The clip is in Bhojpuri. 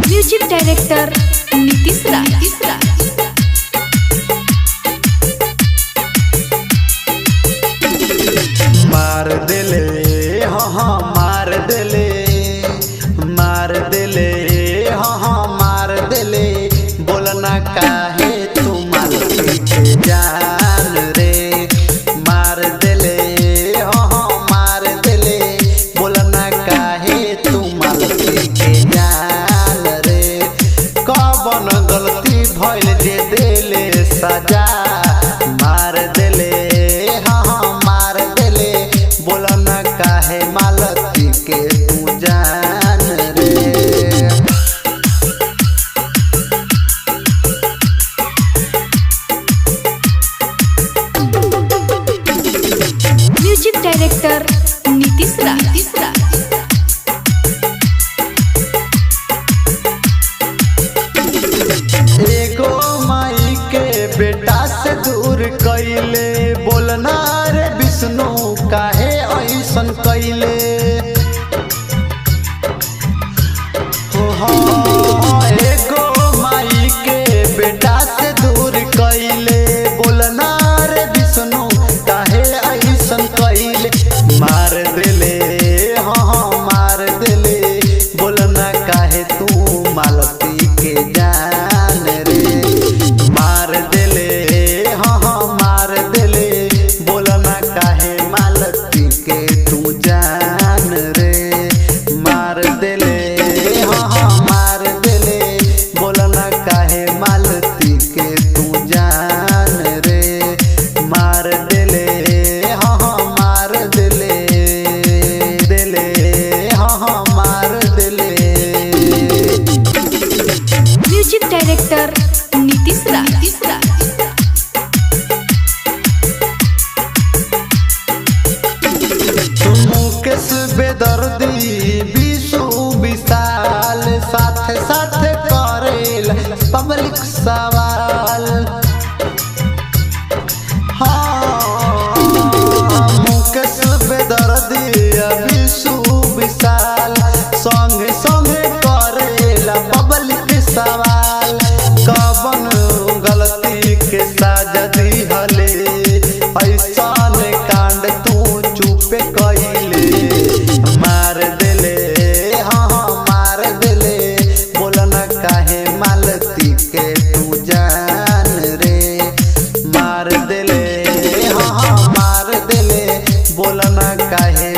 म्यूजिक डायरेक्टर नीतीश राज। मार दिले हाँ मार दिले मार दिले हाँ मार दिले बोलना काहे तू मालती के जान रे मार दिले हाँ मार दिले बोलना काहे तू मालती के जान रे कौन गलती भइल जे दिले सजा मार दिले काहे मालती के तू जान रे। म्यूजिक डायरेक्टर नीतीश राज। एगो माई के बेटा से दूर कैले बोलना रे विष्णु काहे ऐसन कैले एगो माई के बेटा से दूर कैले बोलना रे विष्णु काहे ऐसन कैले मार दिले हाँ मार दिले बोलना काहे तू मालती के जान रे मार दिले हाँ मार दिले बोलना काहे मालती के तू जान रे मार दिले हाँ मार दिले बोलना काहे मालती के तू जान रे मार दिले हाँ मार दिले हाँ मार दिले। म्यूजिक डायरेक्टर नीतीश राज। मुकेश बेदर्दी विशु विशाल साथ साथ करेल पब्लिक सवाल हाँ मुकेश बेदर्दी विशु विशाल संगे संगे करेल पब्लिक सवाल कवन गलती के साजा दिहले ऐसन कांड तू चुप कैले मार दिले हाँ मार दिले बोलना काहे मालती के तू जान रे मार दिले हाँ मार दिले बोलना काहे